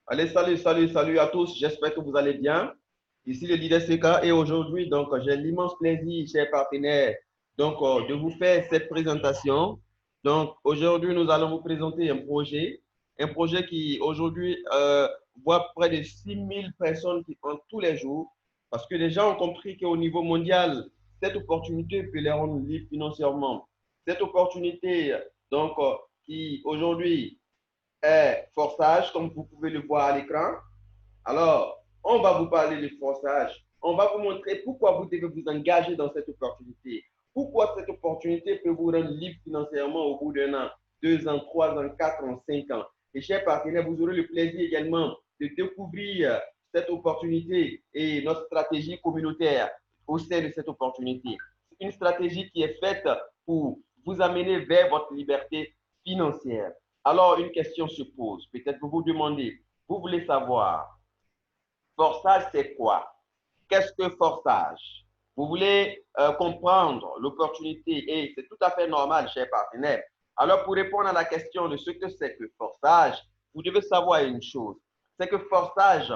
Allez, salut à tous. J'espère que vous allez bien. Ici le leader CK et aujourd'hui, j'ai l'immense plaisir, chers partenaires, de vous faire cette présentation. Donc, aujourd'hui, nous allons vous présenter un projet qui aujourd'hui voit près de 6000 personnes qui entrent tous les jours parce que les gens ont compris qu'au niveau mondial, cette opportunité peut les rendre libres financièrement. Cette opportunité, qui aujourd'hui forçage, comme vous pouvez le voir à l'écran. Alors, on va vous parler de forçage. On va vous montrer pourquoi vous devez vous engager dans cette opportunité. Pourquoi cette opportunité peut vous rendre libre financièrement au bout d'un an, 2 ans, 3 ans, 4 ans, 5 ans. Et chers partenaires, vous aurez le plaisir également de découvrir cette opportunité et notre stratégie communautaire au sein de cette opportunité. C'est une stratégie qui est faite pour vous amener vers votre liberté financière. Alors, une question se pose. Peut-être vous vous demandez, vous voulez savoir, forçage, c'est quoi? Qu'est-ce que forçage? Vous voulez comprendre l'opportunité et c'est tout à fait normal, chers partenaires. Alors, pour répondre à la question de ce que c'est que forçage, vous devez savoir une chose. C'est que forçage,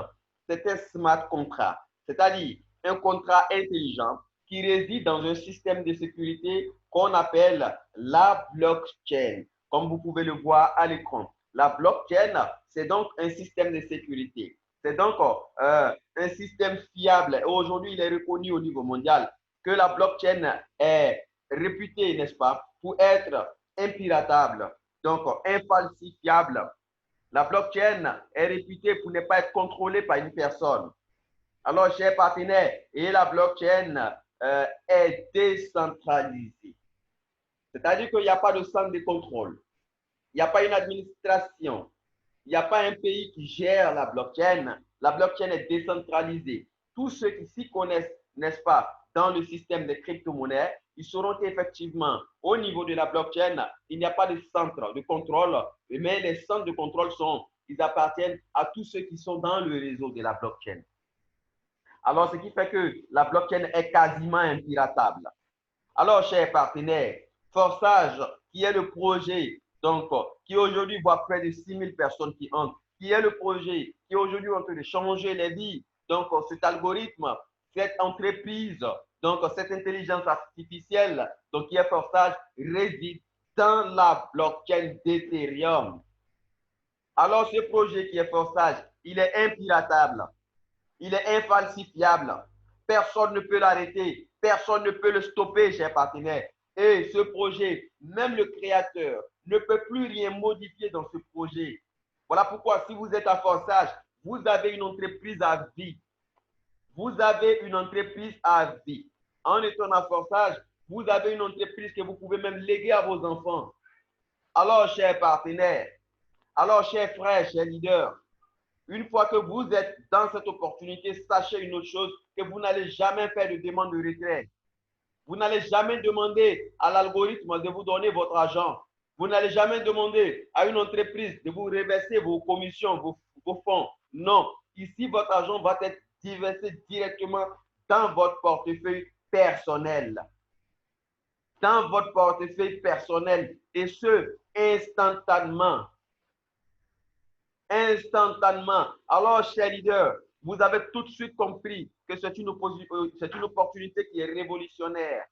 c'est un smart contract, c'est-à-dire un contrat intelligent qui réside dans un système de sécurité qu'on appelle la blockchain, comme vous pouvez le voir à l'écran. La blockchain, c'est donc un système de sécurité. C'est donc un système fiable. Aujourd'hui, il est reconnu au niveau mondial que la blockchain est réputée, n'est-ce pas, pour être impiratable, donc infalsifiable. La blockchain est réputée pour ne pas être contrôlée par une personne. Alors, chers partenaires, et la blockchain est décentralisée. C'est-à-dire qu'il n'y a pas de centre de contrôle. Il n'y a pas une administration. Il n'y a pas un pays qui gère la blockchain. La blockchain est décentralisée. Tous ceux qui s'y connaissent, n'est-ce pas, dans le système des crypto-monnaies, ils sauront qu'effectivement, au niveau de la blockchain, il n'y a pas de centre de contrôle, mais les centres de contrôle ils appartiennent à tous ceux qui sont dans le réseau de la blockchain. Alors, ce qui fait que la blockchain est quasiment impiratable. Alors, chers partenaires, Forçage, qui est le projet, qui aujourd'hui voit près de 6000 personnes qui entrent, qui est le projet qui aujourd'hui est en train de changer les vies. Donc, cet algorithme, cette entreprise, cette intelligence artificielle, qui est Forçage, réside dans la blockchain d'Ethereum. Alors, ce projet qui est Forçage, il est impiratable, il est infalsifiable. Personne ne peut l'arrêter, personne ne peut le stopper, chers partenaires. Et ce projet, même le créateur, ne peut plus rien modifier dans ce projet. Voilà pourquoi, si vous êtes à Forçage, vous avez une entreprise à vie. Vous avez une entreprise à vie. En étant à Forçage, vous avez une entreprise que vous pouvez même léguer à vos enfants. Alors, chers partenaires, alors, chers frères, chers leaders, une fois que vous êtes dans cette opportunité, sachez une autre chose, que vous n'allez jamais faire de demande de retrait. Vous n'allez jamais demander à l'algorithme de vous donner votre argent. Vous n'allez jamais demander à une entreprise de vous reverser vos commissions, vos fonds. Non, ici, votre argent va être versé directement dans votre portefeuille personnel. Dans votre portefeuille personnel et ce, instantanément. Instantanément. Alors, chers leaders, vous avez tout de suite compris que c'est une opportunité qui est révolutionnaire.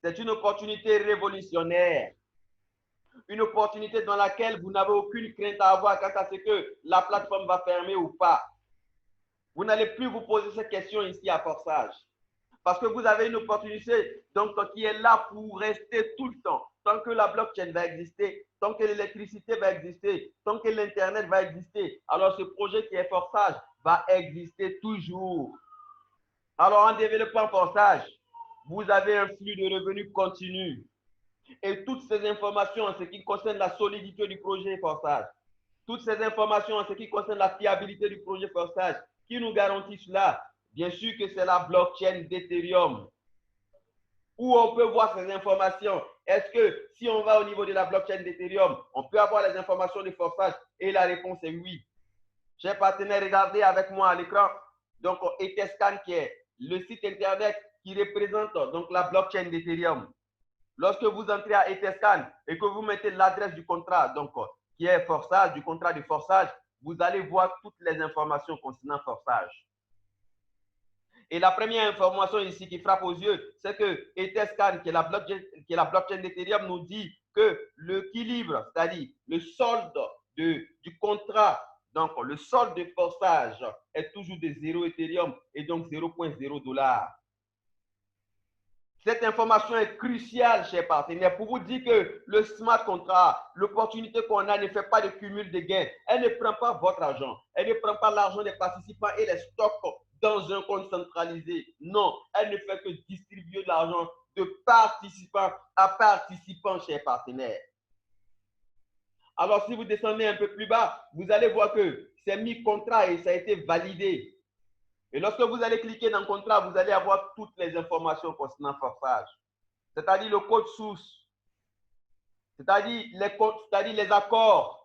C'est une opportunité révolutionnaire. Une opportunité dans laquelle vous n'avez aucune crainte à avoir quant à ce que la plateforme va fermer ou pas. Vous n'allez plus vous poser cette question ici à Forçage. Parce que vous avez une opportunité qui est là pour rester tout le temps. Tant que la blockchain va exister, tant que l'électricité va exister, tant que l'Internet va exister, alors ce projet qui est Forçage va exister toujours. Alors en développant Forçage, vous avez un flux de revenus continu. Et toutes ces informations en ce qui concerne la solidité du projet Forçage, toutes ces informations en ce qui concerne la fiabilité du projet Forçage, qui nous garantit cela? Bien sûr que c'est la blockchain d'Ethereum. Où on peut voir ces informations. Est-ce que si on va au niveau de la blockchain d'Ethereum, on peut avoir les informations de Forçage? Et la réponse est oui. Chers partenaires, regardez avec moi à l'écran. Donc, Etherscan qui est le site internet qui représente la blockchain d'Ethereum. Lorsque vous entrez à Etherscan et que vous mettez l'adresse du contrat, qui est Forçage, du contrat de Forçage, vous allez voir toutes les informations concernant Forsage. Et la première information ici qui frappe aux yeux, c'est que Etherscan, qui est la blockchain d'Ethereum, nous dit que l'équilibre, c'est-à-dire le solde du contrat, donc le solde de Forsage est toujours de 0 Ethereum et donc 0,0 $. Cette information est cruciale, chers partenaires, pour vous dire que le smart contract, l'opportunité qu'on a ne fait pas de cumul de gains. Elle ne prend pas votre argent. Elle ne prend pas l'argent des participants et les stocks dans un compte centralisé. Non, elle ne fait que distribuer de l'argent de participant à participant, chers partenaires. Alors, si vous descendez un peu plus bas, vous allez voir que c'est mis contrat et ça a été validé. Et lorsque vous allez cliquer dans le contrat, vous allez avoir toutes les informations concernant Forsage. C'est-à-dire le code source, c'est-à-dire les accords.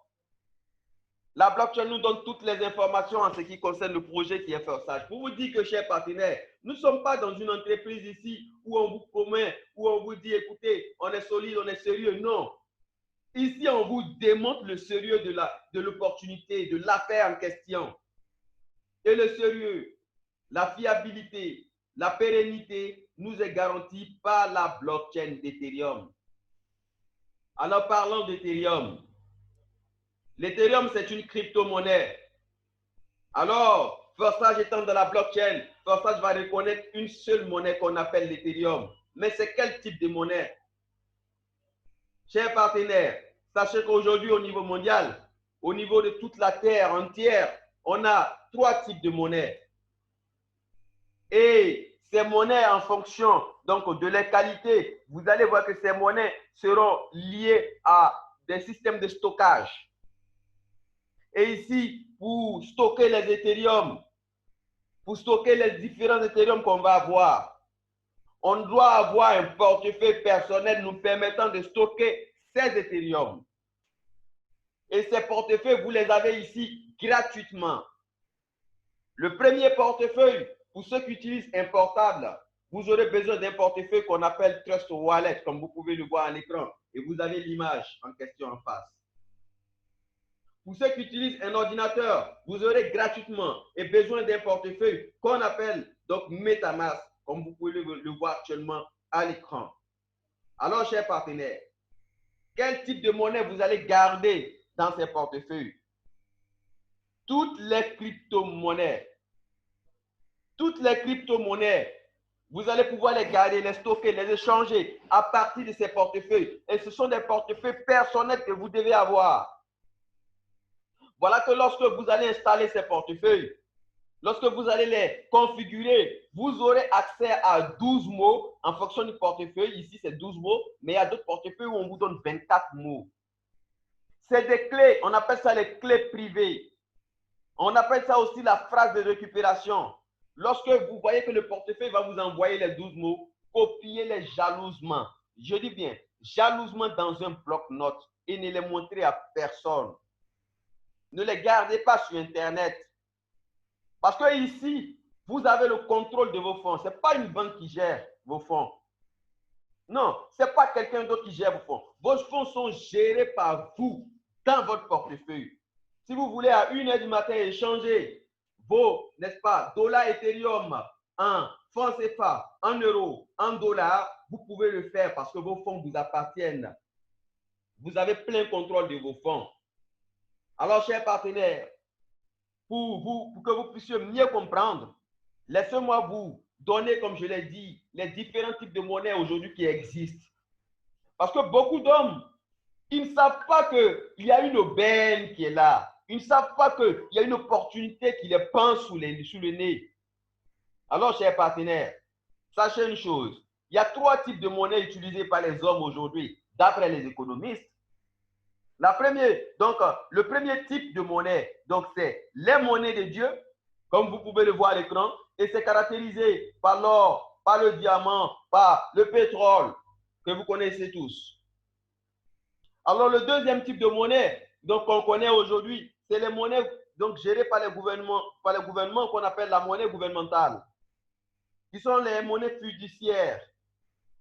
La blockchain nous donne toutes les informations en ce qui concerne le projet qui est Forsage. Pour vous dire que, chers partenaires, nous ne sommes pas dans une entreprise ici où on vous promet, où on vous dit, écoutez, on est solide, on est sérieux. Non. Ici, on vous démontre le sérieux de l'opportunité, de l'affaire en question. Et le sérieux, la fiabilité, la pérennité nous est garantie par la blockchain d'Ethereum. Alors, parlons d'Ethereum. L'Ethereum, c'est une crypto-monnaie. Alors, Forsage étant dans la blockchain, Forsage va reconnaître une seule monnaie qu'on appelle l'Ethereum. Mais c'est quel type de monnaie? Chers partenaires, sachez qu'aujourd'hui, au niveau mondial, au niveau de toute la Terre entière, on a 3 types de monnaies. Et ces monnaies, en fonction donc, de leur qualité, vous allez voir que ces monnaies seront liées à des systèmes de stockage. Et ici, pour stocker les Ethereum, pour stocker les différents Ethereum qu'on va avoir, on doit avoir un portefeuille personnel nous permettant de stocker ces Ethereum. Et ces portefeuilles, vous les avez ici gratuitement. Le premier portefeuille, pour ceux qui utilisent un portable, vous aurez besoin d'un portefeuille qu'on appelle Trust Wallet, comme vous pouvez le voir à l'écran. Et vous avez l'image en question en face. Pour ceux qui utilisent un ordinateur, vous aurez gratuitement et besoin d'un portefeuille qu'on appelle donc MetaMask, comme vous pouvez le voir actuellement à l'écran. Alors, chers partenaires, quel type de monnaie vous allez garder dans ces portefeuilles? Toutes les crypto-monnaies. Toutes les crypto-monnaies, vous allez pouvoir les garder, les stocker, les échanger à partir de ces portefeuilles. Et ce sont des portefeuilles personnels que vous devez avoir. Voilà que lorsque vous allez installer ces portefeuilles, lorsque vous allez les configurer, vous aurez accès à 12 mots en fonction du portefeuille. Ici, c'est 12 mots, mais il y a d'autres portefeuilles où on vous donne 24 mots. C'est des clés, on appelle ça les clés privées. On appelle ça aussi la phrase de récupération. Lorsque vous voyez que le portefeuille va vous envoyer les 12 mots, copiez-les jalousement. Je dis bien, jalousement dans un bloc-notes et ne les montrez à personne. Ne les gardez pas sur Internet. Parce que ici, vous avez le contrôle de vos fonds. Ce n'est pas une banque qui gère vos fonds. Non, ce n'est pas quelqu'un d'autre qui gère vos fonds. Vos fonds sont gérés par vous dans votre portefeuille. Si vous voulez à 1h du matin échanger vos, n'est-ce pas, dollars Ethereum en francs CFA, en euros, en dollars, vous pouvez le faire parce que vos fonds vous appartiennent. Vous avez plein contrôle de vos fonds. Alors, chers partenaires, pour que vous puissiez mieux comprendre, laissez-moi vous donner, comme je l'ai dit, les différents types de monnaies aujourd'hui qui existent. Parce que beaucoup d'hommes, ils ne savent pas qu'il y a une aubaine qui est là. Ils ne savent pas qu'il y a une opportunité qui les pend sous le nez. Alors, chers partenaires, sachez une chose. Il y a 3 types de monnaies utilisées par les hommes aujourd'hui, d'après les économistes. Le premier type de monnaie, c'est les monnaies de Dieu, comme vous pouvez le voir à l'écran, et c'est caractérisé par l'or, par le diamant, par le pétrole, que vous connaissez tous. Alors, le deuxième type de monnaie qu'on connaît aujourd'hui, c'est les monnaies gérées par les gouvernements qu'on appelle la monnaie gouvernementale, qui sont les monnaies fiduciaires,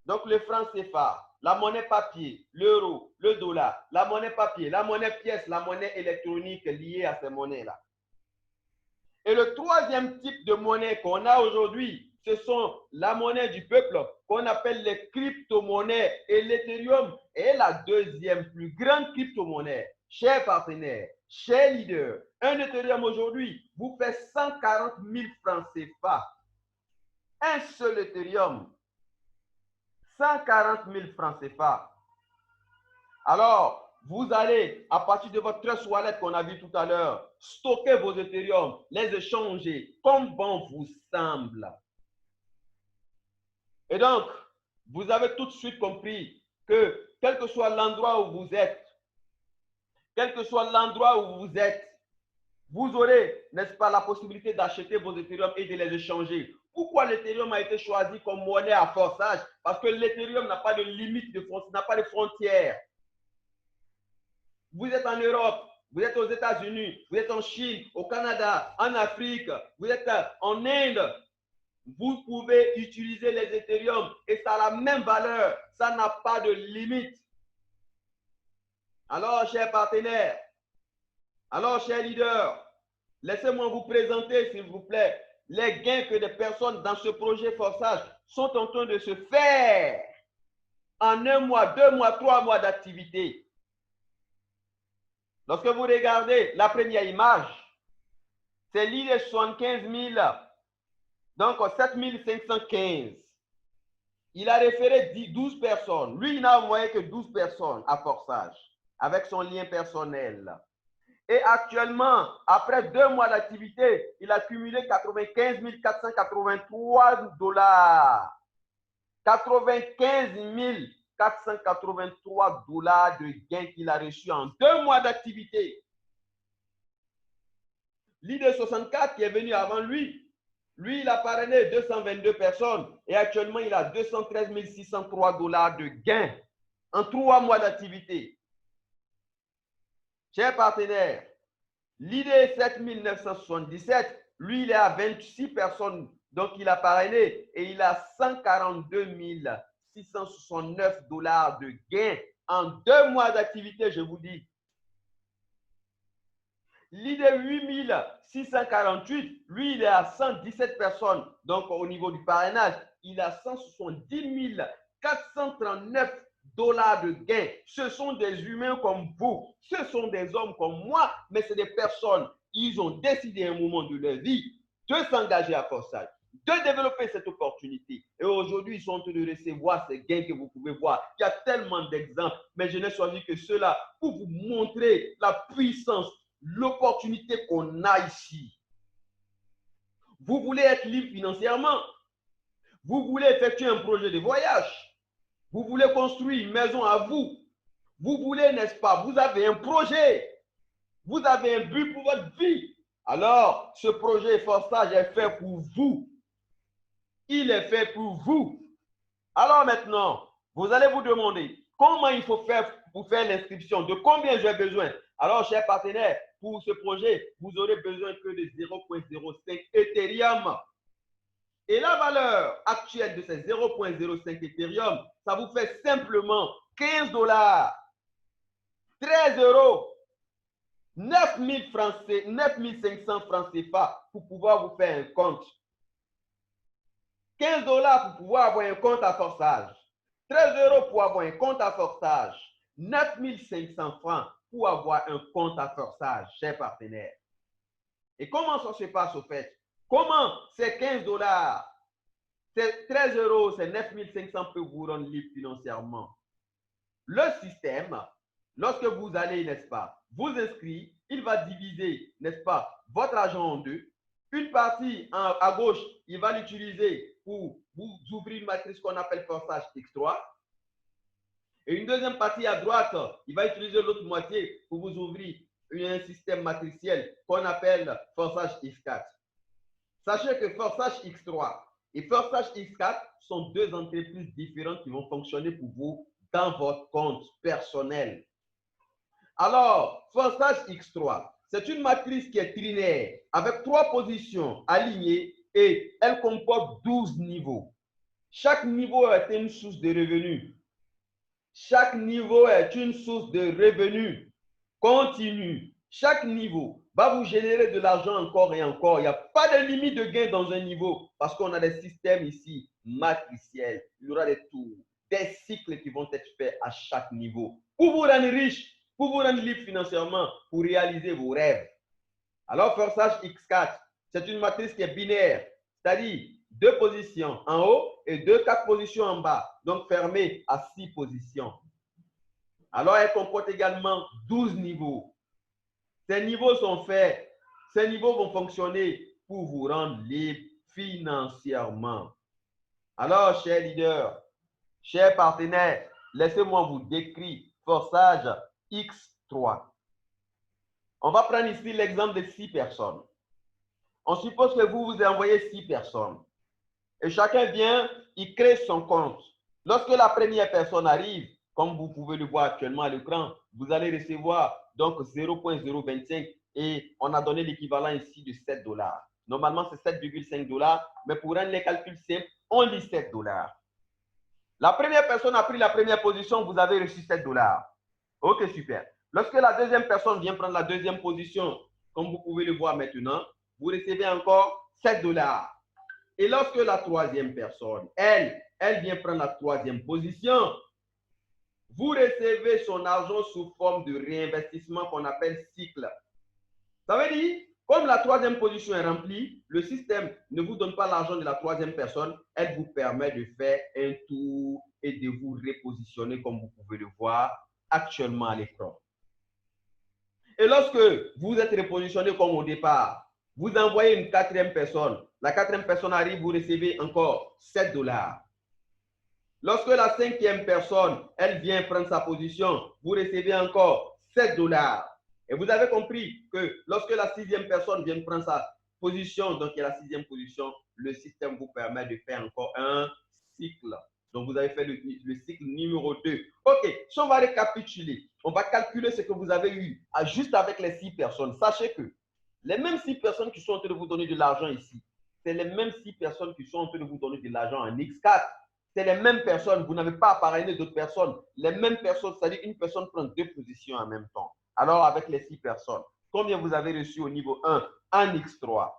donc le franc CFA. la monnaie papier, l'euro, le dollar, la monnaie papier, la monnaie pièce, la monnaie électronique liée à ces monnaies-là. Et le troisième type de monnaie qu'on a aujourd'hui, ce sont la monnaie du peuple qu'on appelle les crypto-monnaies. Et l'Ethereum est la deuxième plus grande crypto-monnaie. Chers partenaires, chers leaders, un Ethereum aujourd'hui vous fait 140 000 francs CFA. Un seul Ethereum, 140 000 francs CFA. Alors, vous allez, à partir de votre Trust Wallet qu'on a vu tout à l'heure, stocker vos Ethereum, les échanger comme bon vous semble. Et donc, vous avez tout de suite compris que quel que soit l'endroit où vous êtes, vous aurez, n'est-ce pas, la possibilité d'acheter vos Ethereum et de les échanger. Pourquoi l'Ethereum a été choisi comme monnaie à forçage? Parce que l'Ethereum n'a pas de limite de frontières, n'a pas de frontières. Vous êtes en Europe, vous êtes aux États-Unis, vous êtes en Chine, au Canada, en Afrique, vous êtes en Inde. Vous pouvez utiliser les Ethereum et ça a la même valeur. Ça n'a pas de limite. Alors, chers partenaires, alors, chers leaders, laissez-moi vous présenter, s'il vous plaît, les gains que des personnes dans ce projet forçage sont en train de se faire en 1 mois, 2 mois, 3 mois d'activité. Lorsque vous regardez la première image, c'est l'idée 75 000, donc 7 515. Il a référé 12 personnes. Lui, il n'a envoyé que 12 personnes à forçage avec son lien personnel. Et actuellement, après 2 mois d'activité, il a cumulé 95 483 $. 95 483 $ de gains qu'il a reçus en 2 mois d'activité. L'idée 64 qui est venu avant lui, il a parrainé 222 personnes et actuellement, il a 213 603 $ de gains en 3 mois d'activité. Chers partenaires, l'idée 7977, lui, il est à 26 personnes, donc il a parrainé et il a 142 669 $ de gains en 2 mois d'activité, je vous dis. L'idée 8648, lui, il est à 117 personnes, donc au niveau du parrainage, il a 170 439 $ de gains. Ce sont des humains comme vous, ce sont des hommes comme moi, mais c'est des personnes, ils ont décidé à un moment de leur vie de s'engager à forçage, de développer cette opportunité. Et aujourd'hui, ils sont en train de recevoir ces gains que vous pouvez voir. Il y a tellement d'exemples, mais je n'ai choisi que cela pour vous montrer la puissance, l'opportunité qu'on a ici. Vous voulez être libre financièrement, vous voulez effectuer un projet de voyage, vous voulez construire une maison à vous, vous voulez, n'est-ce pas, vous avez un projet, vous avez un but pour votre vie. Alors, ce projet forçage est fait pour vous. Il est fait pour vous. Alors maintenant, vous allez vous demander comment il faut faire pour faire l'inscription, de combien j'ai besoin. Alors, chers partenaires, pour ce projet, vous aurez besoin que de 0,05 Ethereum. Et la valeur actuelle de ces 0,05 Ethereum, ça vous fait simplement 15 $, 13 €, 9 500 francs CFA pour pouvoir vous faire un compte. 15 $ pour pouvoir avoir un compte à forçage. 13 € pour avoir un compte à forçage. 9 500 francs pour avoir un compte à forçage, chers partenaires. Et comment ça se passe au fait? Comment ces 15 $, ces 13 €, ces 9 500 peuvent vous rendre libre financièrement? Le système, lorsque vous allez, n'est-ce pas, vous inscrire, il va diviser, n'est-ce pas, votre argent en deux. Une partie à gauche, il va l'utiliser pour vous ouvrir une matrice qu'on appelle forçage X3. Et une deuxième partie à droite, il va utiliser l'autre moitié pour vous ouvrir un système matriciel qu'on appelle forçage X4. Sachez que forçage X3 et forçage X4 sont deux entreprises différentes qui vont fonctionner pour vous dans votre compte personnel. Alors, forçage X3, c'est une matrice qui est trinaire avec 3 positions alignées et elle comporte 12 niveaux. Chaque niveau est une source de revenus. Chaque niveau est une source de revenus continue. Chaque niveau va vous générer de l'argent encore et encore. Il n'y a pas de limite de gain dans un niveau parce qu'on a des systèmes ici matriciels. Il y aura des tours, des cycles qui vont être faits à chaque niveau pour vous rendre riche, pour vous rendre libre financièrement, pour réaliser vos rêves. Alors, forçage X4, c'est une matrice qui est binaire, c'est-à-dire 2 positions en haut et 4 positions en bas, donc fermée à 6 positions. Alors, elle comporte également 12 niveaux. Ces niveaux sont faits, ces niveaux vont fonctionner pour vous rendre libre financièrement. Alors, chers leaders, chers partenaires, laissez-moi vous décrire forçage X3. On va prendre ici l'exemple de 6 personnes. On suppose que vous envoyez 6 personnes. Et chacun vient, il crée son compte. Lorsque la première personne arrive, comme vous pouvez le voir actuellement à l'écran, vous allez recevoir donc 0,025 et on a donné l'équivalent ici de 7 $. Normalement, c'est 7,5 $, mais pour rendre les calculs simples, on dit 7 $. La première personne a pris la première position, vous avez reçu 7 $. Ok, super. Lorsque la deuxième personne vient prendre la deuxième position, comme vous pouvez le voir maintenant, vous recevez encore 7 $. Et lorsque la troisième personne, elle vient prendre la troisième position, vous recevez son argent sous forme de réinvestissement qu'on appelle cycle. Ça veut dire, comme la troisième position est remplie, le système ne vous donne pas l'argent de la troisième personne, elle vous permet de faire un tour et de vous repositionner comme vous pouvez le voir actuellement à l'écran. Et lorsque vous êtes repositionné comme au départ, vous envoyez une quatrième personne. La quatrième personne arrive, vous recevez encore 7 $. Lorsque la cinquième personne, elle vient prendre sa position, vous recevez encore 7 $. Et vous avez compris que lorsque la sixième personne vient prendre sa position, donc il y a la sixième position, le système vous permet de faire encore un cycle. Donc, vous avez fait le cycle numéro 2. OK, si on va récapituler, on va calculer ce que vous avez eu juste avec les 6 personnes. Sachez que les mêmes 6 personnes qui sont en train de vous donner de l'argent ici, c'est les mêmes 6 personnes qui sont en train de vous donner de l'argent en X4. C'est les mêmes personnes. Vous n'avez pas à parrainer d'autres personnes. Les mêmes personnes, c'est-à-dire une personne prend 2 positions en même temps. Alors, avec les 6 personnes, combien vous avez reçu au niveau 1 en X3?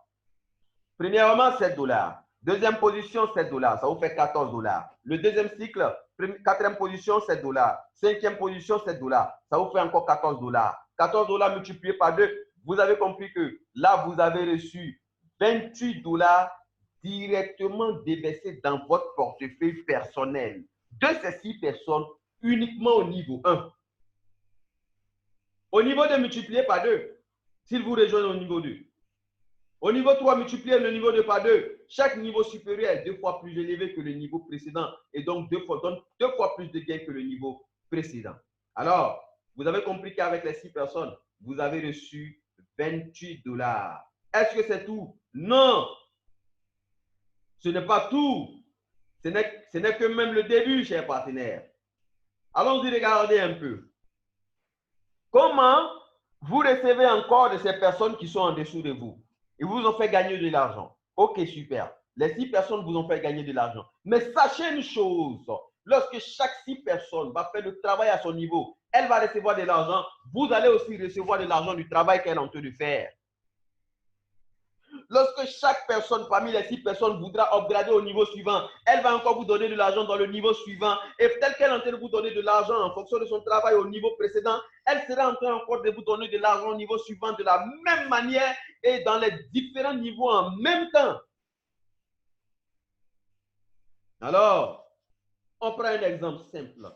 Premièrement, 7 $. Deuxième position, 7 $. Ça vous fait 14 $. Le deuxième cycle, quatrième position, 7 $. Cinquième position, 7 $. Ça vous fait encore 14 $. 14 $ multiplié par 2, vous avez compris que là, vous avez reçu 28 $ directement déversés dans votre portefeuille personnel de ces 6 personnes uniquement au niveau 1. Au niveau 2, multiplié par 2, s'ils vous rejoignent au niveau 2. Au niveau 3, multipliez le niveau 2 par 2. Chaque niveau supérieur est 2 fois plus élevé que le niveau précédent et donc donne 2 fois plus de gains que le niveau précédent. Alors, vous avez compris qu'avec les 6 personnes, vous avez reçu 28 $. Est-ce que c'est tout? Non! Ce n'est pas tout. Ce n'est que même le début, chers partenaires. Allons-y regarder un peu. Comment vous recevez encore de ces personnes qui sont en dessous de vous? Ils vous ont fait gagner de l'argent. Ok, super. Les 6 personnes vous ont fait gagner de l'argent. Mais sachez une chose, lorsque chaque 6 personnes va faire le travail à son niveau, elle va recevoir de l'argent. Vous allez aussi recevoir de l'argent du travail qu'elle est en train de faire. Lorsque chaque personne parmi les 6 personnes voudra upgrader au niveau suivant, elle va encore vous donner de l'argent dans le niveau suivant. Et tel qu'elle est en train de vous donner de l'argent en fonction de son travail au niveau précédent, elle sera en train encore de vous donner de l'argent au niveau suivant de la même manière et dans les différents niveaux en même temps. Alors, on prend un exemple simple.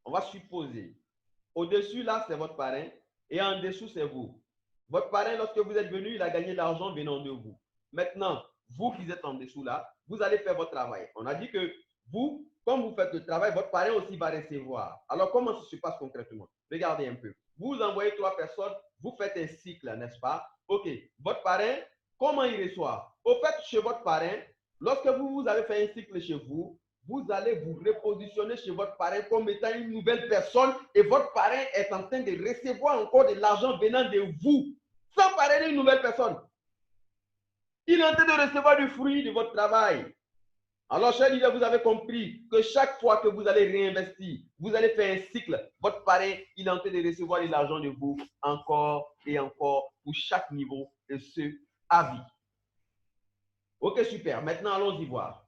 On va supposer, au-dessus là, c'est votre parrain et en dessous, c'est vous. Votre parrain, lorsque vous êtes venu, il a gagné de l'argent venant de vous. Maintenant, vous qui êtes en dessous là, vous allez faire votre travail. On a dit que vous, comme vous faites le travail, votre parrain aussi va recevoir. Alors, comment ça se passe concrètement? Regardez un peu. Vous envoyez 3 personnes, vous faites un cycle, n'est-ce pas? OK. Votre parrain, comment il reçoit? Au fait, chez votre parrain, lorsque vous avez fait un cycle chez vous, vous allez vous repositionner chez votre parrain comme étant une nouvelle personne et votre parrain est en train de recevoir encore de l'argent venant de vous, sans parrainer une nouvelle personne. Il est en train de recevoir du fruit de votre travail. Alors, chers leaders, vous avez compris que chaque fois que vous allez réinvestir, vous allez faire un cycle, votre parrain, il est en train de recevoir de l'argent de vous encore et encore pour chaque niveau et ce, à vie. Ok, super. Maintenant, allons-y voir.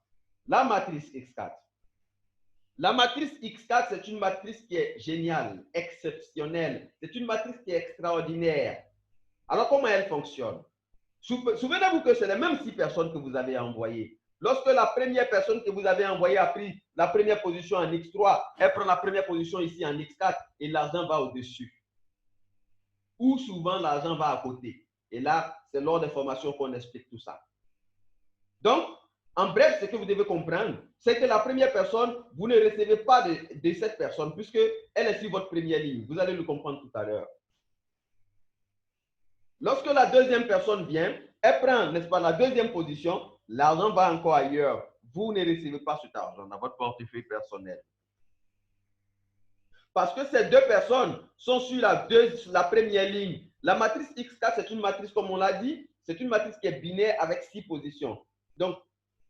La matrice X4. La matrice X4, c'est une matrice qui est géniale, exceptionnelle. C'est une matrice qui est extraordinaire. Alors, comment elle fonctionne? Souvenez-vous que c'est les mêmes 6 personnes que vous avez envoyées. Lorsque la première personne que vous avez envoyée a pris la première position en X3, elle prend la première position ici en X4 et l'argent va au-dessus. Ou souvent, l'argent va à côté. Et là, c'est lors des formations qu'on explique tout ça. Donc, en bref, ce que vous devez comprendre, c'est que la première personne, vous ne recevez pas de cette personne puisqu'elle est sur votre première ligne. Vous allez le comprendre tout à l'heure. Lorsque la deuxième personne vient, elle prend, n'est-ce pas, la deuxième position, l'argent va encore ailleurs. Vous ne recevez pas cet argent dans votre portefeuille personnel. Parce que ces deux personnes sont sur la première ligne. La matrice X4, c'est une matrice, comme on l'a dit, c'est une matrice qui est binaire avec 6 positions. Donc,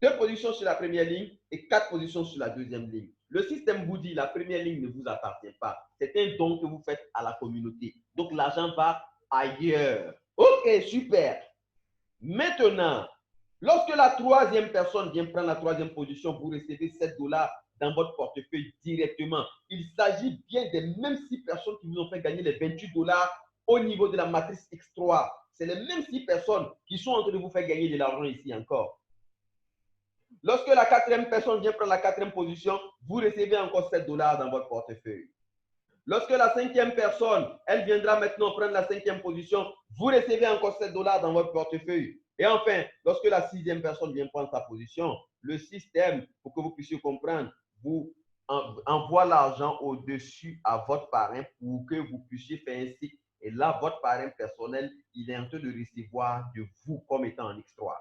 2 positions sur la première ligne et 4 positions sur la deuxième ligne. Le système vous dit la première ligne ne vous appartient pas. C'est un don que vous faites à la communauté. Donc, l'argent va ailleurs. Ok, super. Maintenant, lorsque la troisième personne vient prendre la troisième position, vous recevez 7 $ dans votre portefeuille directement. Il s'agit bien des mêmes 6 personnes qui vous ont fait gagner les 28 $ au niveau de la matrice X3. C'est les mêmes 6 personnes qui sont en train de vous faire gagner de l'argent ici encore. Lorsque la quatrième personne vient prendre la quatrième position, vous recevez encore 7 $ dans votre portefeuille. Lorsque la cinquième personne, elle viendra maintenant prendre la cinquième position, vous recevez encore 7 $ dans votre portefeuille. Et enfin, lorsque la sixième personne vient prendre sa position, le système, pour que vous puissiez comprendre, vous envoie l'argent au-dessus à votre parrain pour que vous puissiez faire un cycle. Et là, votre parrain personnel, il est en train de recevoir de vous comme étant en X3.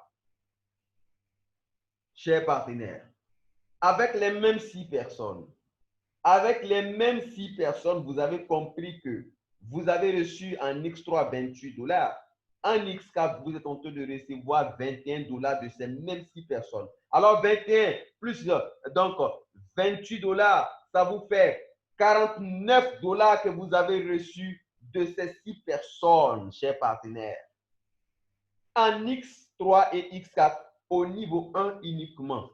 Chers partenaires, avec les mêmes 6 personnes, vous avez compris que vous avez reçu en X3 28 $. En X4, vous êtes en train de recevoir 21 $ de ces mêmes 6 personnes. Alors, 21 plus donc 28 $, ça vous fait 49 $ que vous avez reçus de ces 6 personnes, chers partenaires. En X3 et X4, au niveau 1 uniquement.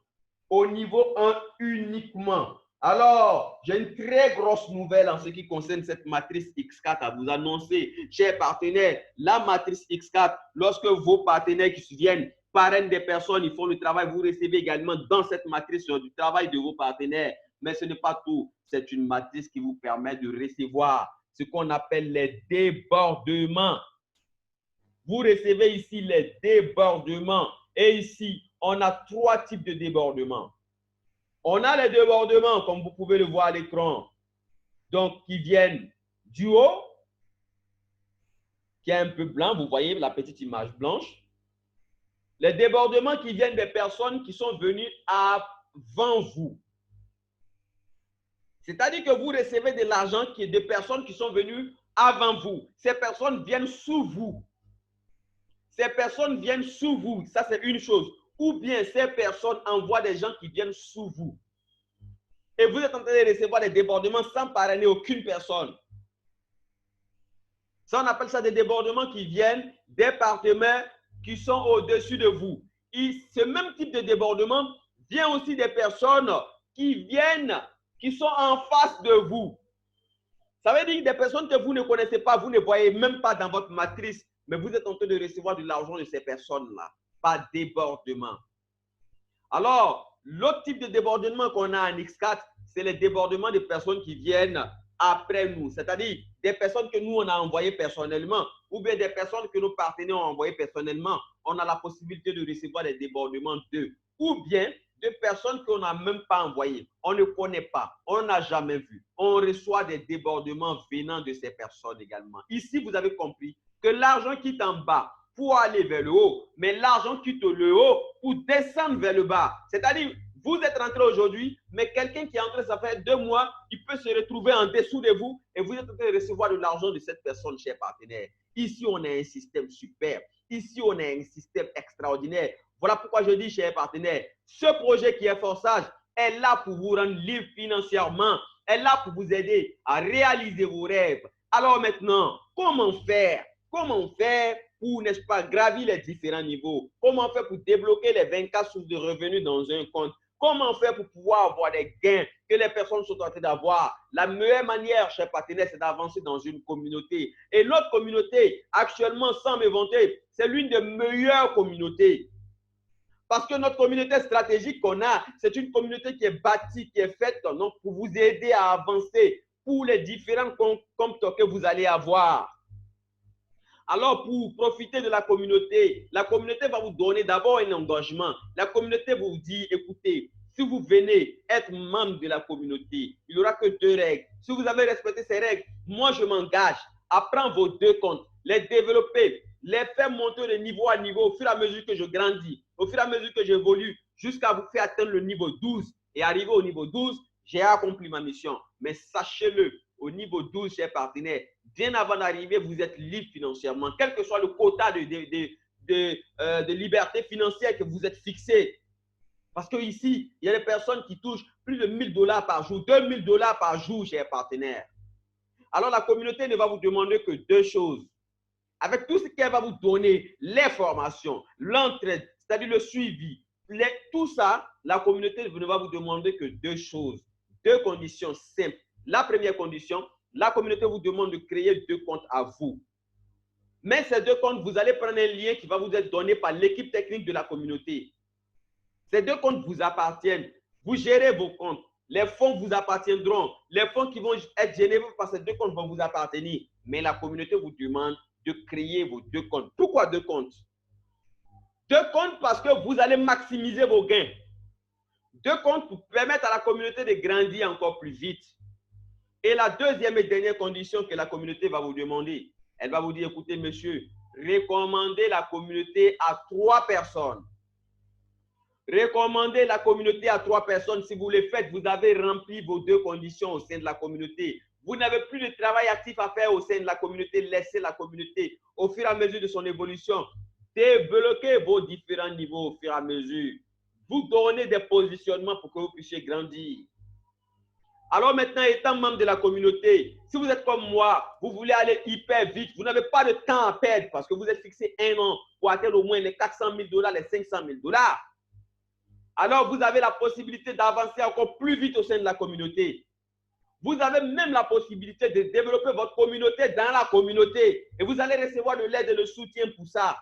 Au niveau 1 uniquement. Alors, j'ai une très grosse nouvelle en ce qui concerne cette matrice X4 à vous annoncer. Chers partenaires, la matrice X4, lorsque vos partenaires qui viennent parrainent des personnes, ils font le travail, vous recevez également dans cette matrice du travail de vos partenaires. Mais ce n'est pas tout. C'est une matrice qui vous permet de recevoir ce qu'on appelle les débordements. Vous recevez ici les débordements. Et ici, on a 3 types de débordements. On a les débordements, comme vous pouvez le voir à l'écran, donc qui viennent du haut, qui est un peu blanc. Vous voyez la petite image blanche. Les débordements qui viennent des personnes qui sont venues avant vous. C'est-à-dire que vous recevez de l'argent qui est de personnes qui sont venues avant vous. Ces personnes viennent sous vous. Ces personnes viennent sous vous. Ça, c'est une chose. Ou bien ces personnes envoient des gens qui viennent sous vous. Et vous êtes en train de recevoir des débordements sans parrainer aucune personne. Ça, on appelle ça des débordements qui viennent des partenaires qui sont au-dessus de vous. Et ce même type de débordement vient aussi des personnes qui viennent, qui sont en face de vous. Ça veut dire des personnes que vous ne connaissez pas, vous ne voyez même pas dans votre matrice, mais vous êtes en train de recevoir de l'argent de ces personnes-là, par débordement. Alors, l'autre type de débordement qu'on a en X4, c'est les débordements de personnes qui viennent après nous, c'est-à-dire des personnes que nous, on a envoyées personnellement, ou bien des personnes que nos partenaires ont envoyées personnellement. On a la possibilité de recevoir des débordements d'eux, ou bien de personnes qu'on n'a même pas envoyées. On ne connaît pas, on n'a jamais vu. On reçoit des débordements venant de ces personnes également. Ici, vous avez compris que l'argent quitte en bas pour aller vers le haut, mais l'argent quitte le haut pour descendre vers le bas. C'est-à-dire, vous êtes rentré aujourd'hui, mais quelqu'un qui est entré, ça fait 2 mois, il peut se retrouver en dessous de vous et vous êtes en train de recevoir de l'argent de cette personne, chers partenaires. Ici, on a un système super. Ici, on a un système extraordinaire. Voilà pourquoi je dis, chers partenaires, ce projet qui est Forçage est là pour vous rendre libre financièrement, est là pour vous aider à réaliser vos rêves. Alors maintenant, comment faire? Comment faire pour, n'est-ce pas, gravir les différents niveaux? Comment faire pour débloquer les 24 sources de revenus dans un compte? Comment faire pour pouvoir avoir des gains que les personnes sont en train d'avoir? La meilleure manière, chers partenaires, c'est d'avancer dans une communauté. Et notre communauté, actuellement, sans me vanter, c'est l'une des meilleures communautés. Parce que notre communauté stratégique qu'on a, c'est une communauté qui est bâtie, qui est faite donc, pour vous aider à avancer pour les différents comptes que vous allez avoir. Alors, pour profiter de la communauté va vous donner d'abord un engagement. La communauté vous dit, écoutez, si vous venez être membre de la communauté, il n'y aura que 2 règles. Si vous avez respecté ces règles, moi, je m'engage à prendre vos 2 comptes, les développer, les faire monter de niveau à niveau au fur et à mesure que je grandis, au fur et à mesure que j'évolue, jusqu'à vous faire atteindre le niveau 12. Et arrivé au niveau 12, j'ai accompli ma mission. Mais sachez-le, au niveau 12, chers partenaires, bien avant d'arriver, vous êtes libre financièrement, quel que soit le quota de liberté financière que vous êtes fixé. Parce qu'ici, il y a des personnes qui touchent plus de 1 000 $ par jour, 2 000 $ par jour, chers partenaires. Alors, la communauté ne va vous demander que 2 choses. Avec tout ce qu'elle va vous donner, les formations, l'entraide, c'est-à-dire le suivi, tout ça, la communauté ne va vous demander que 2 choses, 2 conditions simples. La première condition, la communauté vous demande de créer 2 comptes à vous. Mais ces 2 comptes, vous allez prendre un lien qui va vous être donné par l'équipe technique de la communauté. Ces 2 comptes vous appartiennent. Vous gérez vos comptes. Les fonds vous appartiendront. Les fonds qui vont être générés par ces 2 comptes vont vous appartenir. Mais la communauté vous demande de créer vos 2 comptes. Pourquoi 2 comptes? 2 comptes parce que vous allez maximiser vos gains. 2 comptes pour permettre à la communauté de grandir encore plus vite. Et la deuxième et dernière condition que la communauté va vous demander, elle va vous dire, écoutez, monsieur, recommandez la communauté à 3 personnes. Recommandez la communauté à 3 personnes. Si vous le faites, vous avez rempli vos 2 conditions au sein de la communauté. Vous n'avez plus de travail actif à faire au sein de la communauté. Laissez la communauté au fur et à mesure de son évolution. Débloquez vos différents niveaux au fur et à mesure. Vous donnez des positionnements pour que vous puissiez grandir. Alors maintenant, étant membre de la communauté, si vous êtes comme moi, vous voulez aller hyper vite, vous n'avez pas de temps à perdre parce que vous êtes fixé 1 an pour atteindre au moins les 400 000 $, les 500 000 $. Alors, vous avez la possibilité d'avancer encore plus vite au sein de la communauté. Vous avez même la possibilité de développer votre communauté dans la communauté et vous allez recevoir de l'aide et le soutien pour ça.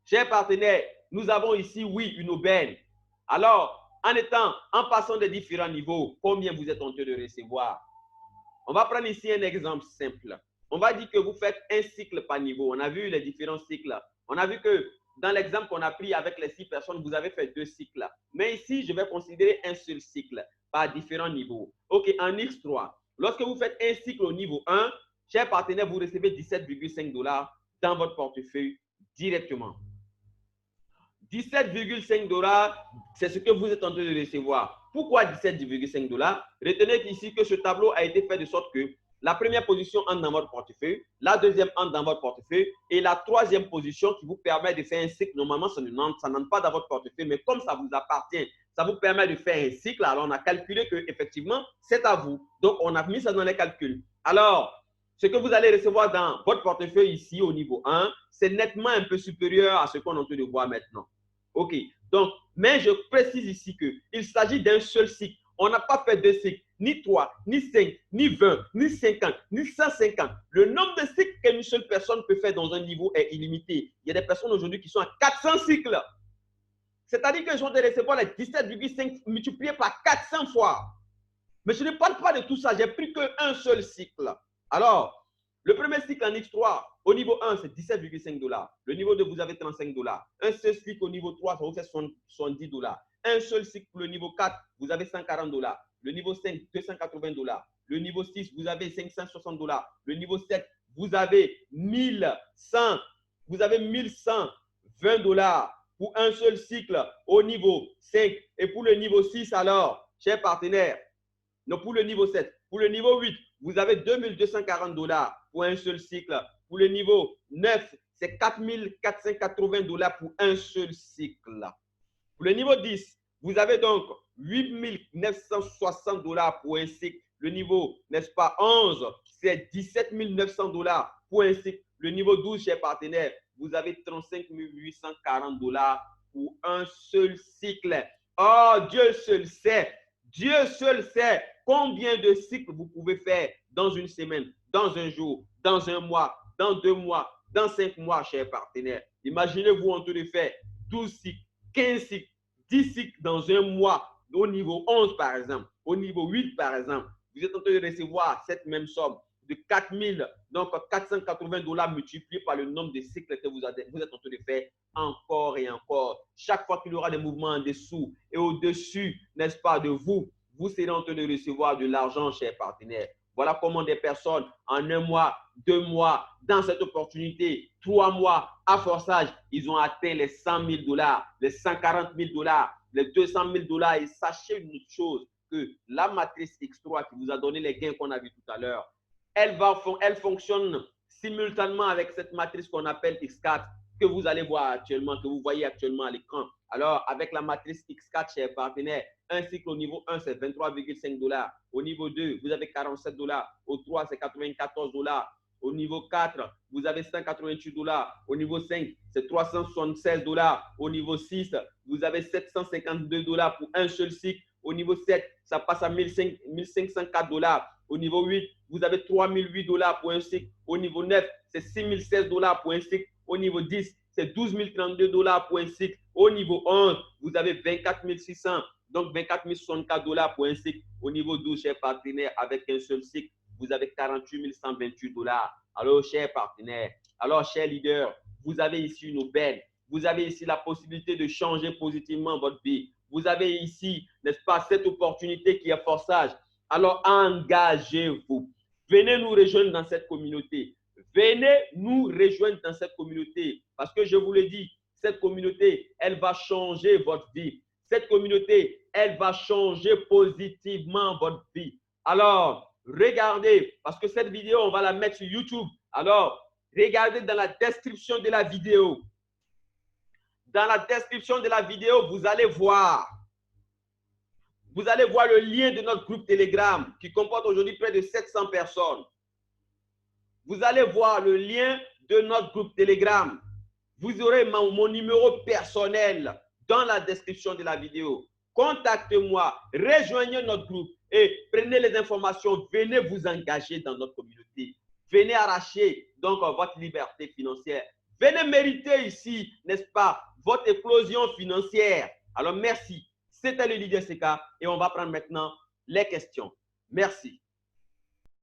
Chers partenaires, nous avons ici, oui, une aubaine. Alors, en passant des différents niveaux, combien vous êtes en train de recevoir? On va prendre ici un exemple simple. On va dire que vous faites un cycle par niveau. On a vu les différents cycles. On a vu que dans l'exemple qu'on a pris avec les 6 personnes, vous avez fait 2 cycles. Mais ici, je vais considérer un seul cycle par différents niveaux. OK, en X3, lorsque vous faites un cycle au niveau 1, chers partenaires, vous recevez 17,5 $ dans votre portefeuille directement. 17,5 $, c'est ce que vous êtes en train de recevoir. Pourquoi 17,5 $? Retenez ici que ce tableau a été fait de sorte que la première position entre dans votre portefeuille, la deuxième entre dans votre portefeuille et la troisième position qui vous permet de faire un cycle. Normalement, ça n'entre pas dans votre portefeuille, mais comme ça vous appartient, ça vous permet de faire un cycle. Alors, on a calculé que effectivement, c'est à vous. Donc, on a mis ça dans les calculs. Alors, ce que vous allez recevoir dans votre portefeuille ici au niveau 1, c'est nettement un peu supérieur à ce qu'on est en train de voir maintenant. OK. Donc, mais je précise ici qu'il s'agit d'un seul cycle. On n'a pas fait 2 cycles, ni 3, ni 5, ni 20, ni 50, ni 150. Le nombre de cycles qu'une seule personne peut faire dans un niveau est illimité. Il y a des personnes aujourd'hui qui sont à 400 cycles. C'est-à-dire que je vais recevoir les 17,5 multiplié par 400 fois. Mais je ne parle pas de tout ça. J'ai pris qu'un seul cycle. Alors, le premier cycle en X3, au niveau 1, c'est 17,5 $. Le niveau 2, vous avez 35 $. Un seul cycle au niveau 3, ça vous fait 70 $. Un seul cycle pour le niveau 4, vous avez 140 $. Le niveau 5, 280 $. Le niveau 6, vous avez 560 $. Le niveau 7, vous avez 1100. Vous avez 1120 $ pour un seul cycle au niveau 5. Et pour le niveau 6, alors, chers partenaires, non, pour le niveau 7. Pour le niveau 8, vous avez 2240 $ pour un seul cycle. Pour le niveau 9, c'est 4 480 $ pour un seul cycle. Pour le niveau 10, vous avez donc 8 960 $ pour un cycle. Le niveau, n'est-ce pas, 11, c'est 17 900 $ pour un cycle. Le niveau 12, chers partenaires, vous avez 35 840 $ pour un seul cycle. Oh, Dieu seul sait combien de cycles vous pouvez faire dans une semaine, dans un jour, dans un mois, dans 2 mois, dans 5 mois, chers partenaires. Imaginez-vous en train de faire 12 cycles, 15 cycles, 10 cycles dans un mois, au niveau 11 par exemple, au niveau 8 par exemple. Vous êtes en train de recevoir cette même somme de 480 $ multiplié par le nombre de cycles que vous êtes en train de faire encore et encore. Chaque fois qu'il y aura des mouvements en dessous et au-dessus, n'est-ce pas, de vous, vous serez en train de recevoir de l'argent, chers partenaires. Voilà comment des personnes, en 1 mois, 2 mois, dans cette opportunité, 3 mois, à forçage, ils ont atteint les 100 000 $, les 140 000 $, les 200 000 $. Et sachez une autre chose, que la matrice X3 qui vous a donné les gains qu'on a vu tout à l'heure, elle fonctionne simultanément avec cette matrice qu'on appelle X4 que vous allez voir actuellement, que vous voyez actuellement à l'écran. Alors, avec la matrice X4, chers partenaires, un cycle au niveau 1, c'est 23,5 $. Au niveau 2, vous avez 47 $. Au 3, c'est 94 $. Au niveau 4, vous avez 188 $. Au niveau 5, c'est 376 $. Au niveau 6, vous avez 752 $ pour un seul cycle. Au niveau 7, ça passe à 1504 $. Au niveau 8, vous avez 3008 $ pour un cycle. Au niveau 9, c'est 6016 $ pour un cycle. Au niveau 10, c'est 12 032 $ pour un cycle. Au niveau 11, vous avez 24 600, donc 24 064 $ pour un cycle. Au niveau 12, chers partenaires, avec un seul cycle, vous avez 48 128 $. Alors, chers partenaires, alors, chers leaders, vous avez ici une aubaine. Vous avez ici la possibilité de changer positivement votre vie. Vous avez ici, n'est-ce pas, cette opportunité qui est forçage. Alors, engagez-vous. Venez nous rejoindre dans cette communauté. Venez nous rejoindre dans cette communauté. Parce que je vous le dis, cette communauté, elle va changer votre vie. Cette communauté, elle va changer positivement votre vie. Alors, regardez, parce que cette vidéo, on va la mettre sur YouTube. Alors, regardez dans la description de la vidéo. Dans la description de la vidéo, vous allez voir le lien de notre groupe Telegram qui comporte aujourd'hui près de 700 personnes. Vous allez voir le lien de notre groupe Telegram. Vous aurez mon numéro personnel dans la description de la vidéo. Contactez-moi, rejoignez notre groupe et prenez les informations. Venez vous engager dans notre communauté. Venez arracher donc votre liberté financière. Venez mériter ici, n'est-ce pas, votre éclosion financière. Alors merci. C'était le leader CK et on va prendre maintenant les questions. Merci.